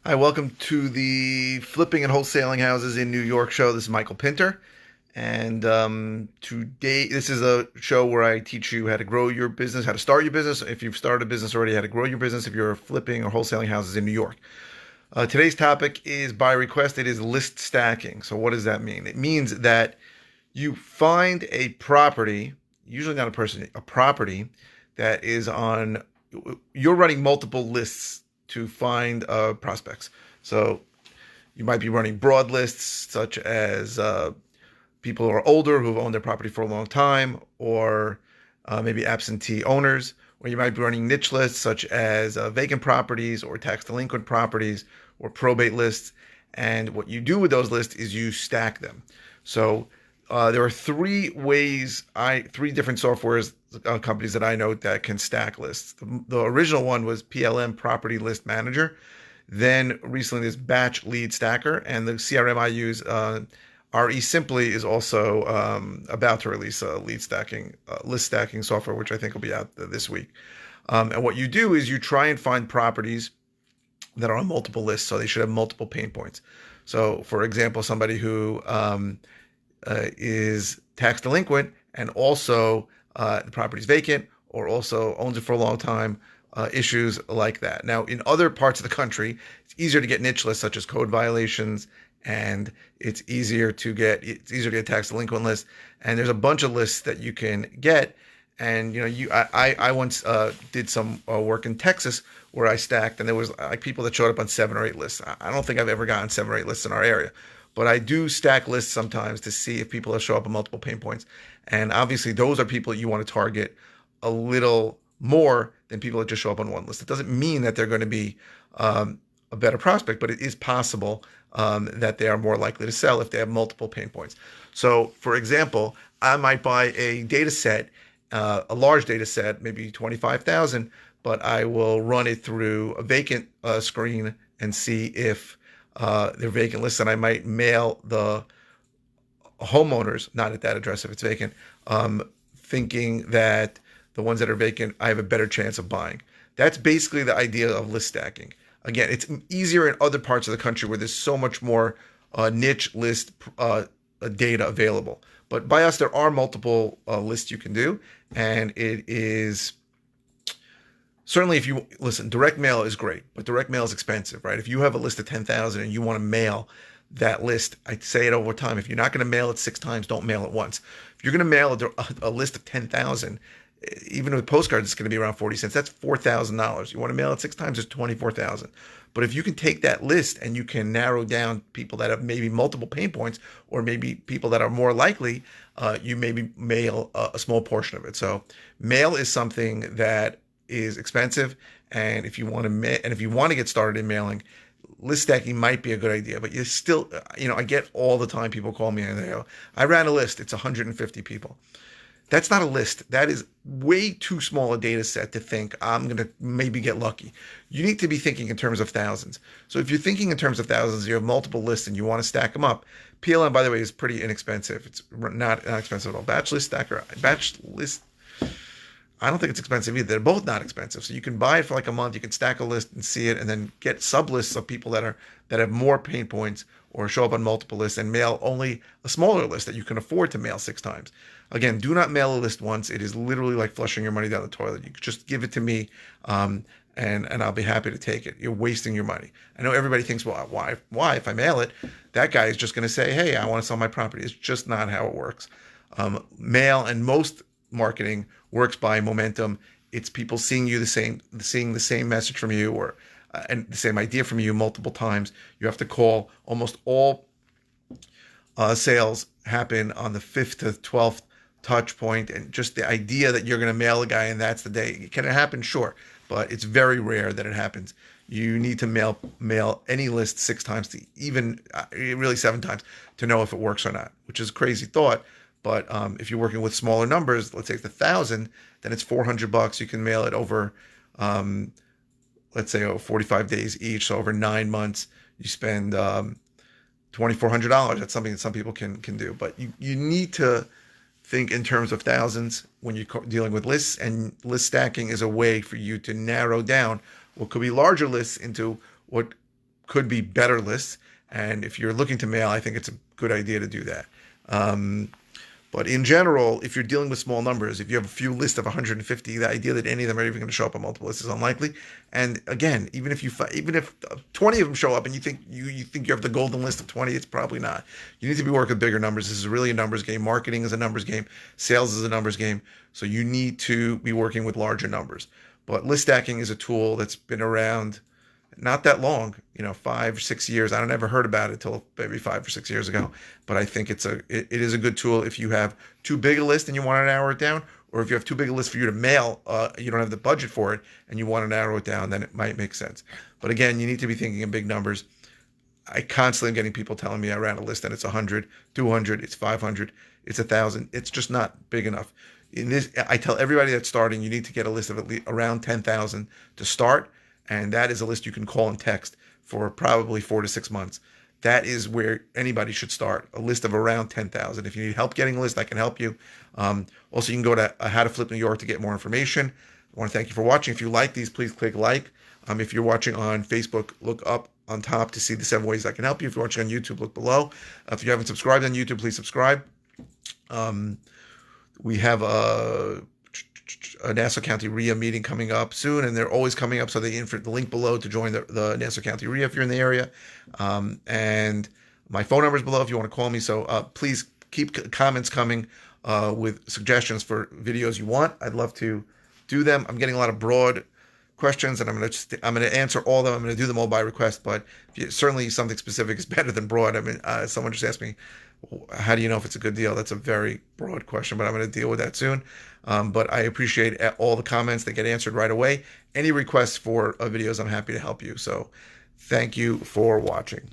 Hi, welcome to the Flipping and Wholesaling Houses in New York show. This is Michael Pinter. And today, this is a show where I teach you how to grow your business, how to start your business. If you've started a business already, how to grow your business if you're flipping or wholesaling houses in New York. Today's topic is by request. It is list stacking. So, what does that mean? It means that you find a property, usually not a person, a property that is on, you're running multiple lists to find prospects. So you might be running broad lists such as people who are older who've owned their property for a long time, or maybe absentee owners, or you might be running niche lists such as vacant properties or tax delinquent properties or probate lists. And what you do with those lists is you stack them. So there are three different softwares companies that I know that can stack lists. The original one was PLM Property List Manager. Then recently there's Batch Lead Stacker, and the CRM I use, RE Simply, is also about to release a list stacking software, which I think will be out this week. And what you do is you try and find properties that are on multiple lists, so they should have multiple pain points. So, for example, somebody who is tax delinquent and also the property's vacant or also owns it for a long time, issues like that. Now, in other parts of the country, it's easier to get niche lists such as code violations, and it's easier to get a tax delinquent list. And there's a bunch of lists that you can get. And I once did some work in Texas where I stacked, and there was like people that showed up on 7 or 8 lists. I don't think I've ever gotten 7 or 8 lists in our area, but I do stack lists sometimes to see if people show up on multiple pain points. And obviously, those are people you want to target a little more than people that just show up on one list. It doesn't mean that they're going to be a better prospect, but it is possible that they are more likely to sell if they have multiple pain points. So, for example, I might buy a data set, a large data set, maybe 25,000, but I will run it through a vacant screen and see if they're vacant lists, and I might mail the homeowners, not at that address if it's vacant, thinking that the ones that are vacant, I have a better chance of buying. That's basically the idea of list stacking. Again, it's easier in other parts of the country where there's so much more niche list data available. But by us, there are multiple lists you can do, and it is certainly, if you listen, direct mail is great, but direct mail is expensive, right? If you have a list of 10,000 and you want to mail that list, I say it over time. If you're not going to mail it 6 times, don't mail it once. If you're going to mail a list of 10,000, even with postcards, it's going to be around 40 cents. That's $4,000. You want to mail it 6 times, it's 24,000. But if you can take that list and you can narrow down people that have maybe multiple pain points, or maybe people that are more likely, you maybe mail a small portion of it. So mail is something that is expensive, and if you want to get started in mailing, list stacking might be a good idea. But you still, I get all the time people call me and they go, I ran a list, it's 150 people. That's not a list. That is way too small a data set to think I'm going to maybe get lucky. You need to be thinking in terms of thousands. So if you're thinking in terms of thousands, you have multiple lists and you want to stack them up. PLM, by the way, is pretty inexpensive. It's not expensive at all. Batch list, I don't think it's expensive either. They're both not expensive. So you can buy it for like a month. You can stack a list and see it, and then get sub lists of people that have more pain points or show up on multiple lists, and mail only a smaller list that you can afford to mail 6 times. Again, do not mail a list once. It is literally like flushing your money down the toilet. You just give it to me, and I'll be happy to take it. You're wasting your money. I know everybody thinks, well, why? If I mail it, that guy is just going to say, hey, I want to sell my property. It's just not how it works. Mail and most marketing works by momentum. It's people seeing the same message from you, or and the same idea from you multiple times. You have to call. Almost all sales happen on the 5th to 12th touch point, and just the idea that you're going to mail a guy and that's the day. Can it happen? Sure, but it's very rare that it happens. You need to mail any list 6 times, to even really 7 times, to know if it works or not, which is a crazy thought. But if you're working with smaller numbers, let's say it's 1,000, then it's $400. You can mail it over, let's say, 45 days each. So over 9 months, you spend $2,400. That's something that some people can do. But you need to think in terms of thousands when you're dealing with lists, and list stacking is a way for you to narrow down what could be larger lists into what could be better lists. And if you're looking to mail, I think it's a good idea to do that. But in general, if you're dealing with small numbers, if you have a few lists of 150, the idea that any of them are even going to show up on multiple lists is unlikely. And again, even if 20 of them show up and you think you have the golden list of 20, it's probably not. You need to be working with bigger numbers. This is really a numbers game. Marketing is a numbers game. Sales is a numbers game. So you need to be working with larger numbers. But list stacking is a tool that's been around not that long, 5 or 6 years. I never heard about it till maybe 5 or 6 years ago. But I think it is a good tool if you have too big a list and you want to narrow it down, or if you have too big a list for you to mail, you don't have the budget for it and you want to narrow it down, then it might make sense. But again, you need to be thinking in big numbers. I constantly am getting people telling me I ran a list and it's 100, 200, it's 500, it's 1,000. It's just not big enough. In this, I tell everybody that's starting, you need to get a list of at least around 10,000 to start. And that is a list you can call and text for probably 4 to 6 months. That is where anybody should start, a list of around 10,000. If you need help getting a list, I can help you. Also, you can go to How to Flip New York to get more information. I want to thank you for watching. If you like these, please click like. If you're watching on Facebook, look up on top to see the 7 ways I can help you. If you're watching on YouTube, look below. If you haven't subscribed on YouTube, please subscribe. We have a Nassau County RIA meeting coming up soon, and they're always coming up. So the link below to join the Nassau County RIA if you're in the area. And my phone number is below if you want to call me. So please keep comments coming with suggestions for videos you want. I'd love to do them. I'm getting a lot of broad questions, and I'm going to answer all of them. I'm going to do them all by request, but certainly something specific is better than broad. I mean, someone just asked me, how do you know if it's a good deal? That's a very broad question, but I'm going to deal with that soon. But I appreciate all the comments that get answered right away. Any requests for videos, I'm happy to help you. So thank you for watching.